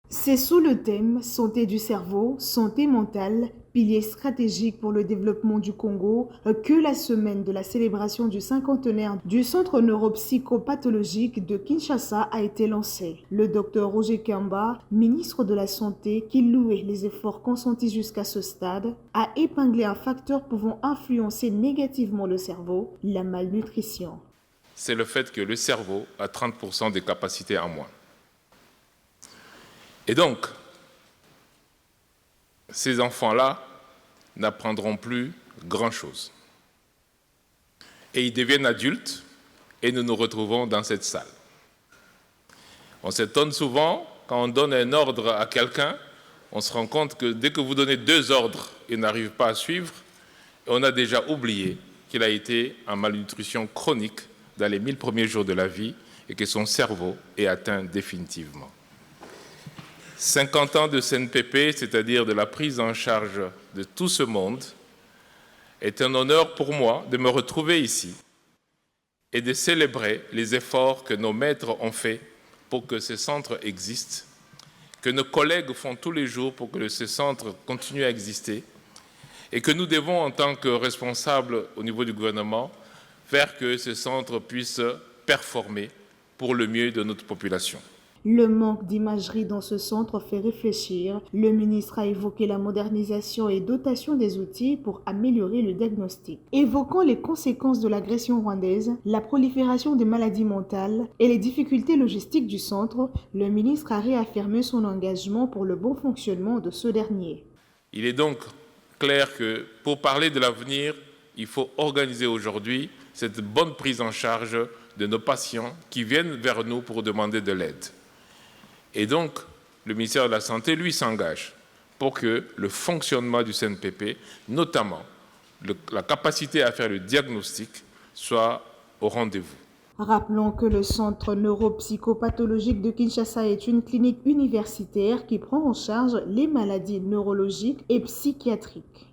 C'est sous le thème Santé du cerveau, santé mentale, pilier stratégique pour le développement du Congo que la semaine de la célébration du cinquantenaire du Centre neuropsychopathologique de Kinshasa a été lancée. Le docteur Roger Kamba, ministre de la Santé, qui louait les efforts consentis jusqu'à ce stade, a épinglé un facteur pouvant influencer négativement le cerveau, la malnutrition. C'est le fait que le cerveau a 30% des capacités en moins. Et donc, ces enfants-là n'apprendront plus grand-chose. Et ils deviennent adultes et nous nous retrouvons dans cette salle. On s'étonne souvent, quand on donne un ordre à quelqu'un, on se rend compte que dès que vous donnez 2 ordres, il n'arrive pas à suivre, et on a déjà oublié qu'il a été en malnutrition chronique dans les 1000 premiers jours de la vie et que son cerveau est atteint définitivement. 50 ans de CNPP, c'est-à-dire de la prise en charge de tout ce monde, est un honneur pour moi de me retrouver ici et de célébrer les efforts que nos maîtres ont faits pour que ce centre existe, que nos collègues font tous les jours pour que ce centre continue à exister et que nous devons, en tant que responsables au niveau du gouvernement, faire que ce centre puisse performer pour le mieux de notre population. Le manque d'imagerie dans ce centre fait réfléchir. Le ministre a évoqué la modernisation et dotation des outils pour améliorer le diagnostic. Évoquant les conséquences de l'agression rwandaise, la prolifération des maladies mentales et les difficultés logistiques du centre, le ministre a réaffirmé son engagement pour le bon fonctionnement de ce dernier. Il est donc clair que pour parler de l'avenir, il faut organiser aujourd'hui cette bonne prise en charge de nos patients qui viennent vers nous pour demander de l'aide. Et donc, le ministère de la Santé, lui, s'engage pour que le fonctionnement du CNPP, notamment la capacité à faire le diagnostic, soit au rendez-vous. Rappelons que le Centre neuropsychopathologique de Kinshasa est une clinique universitaire qui prend en charge les maladies neurologiques et psychiatriques.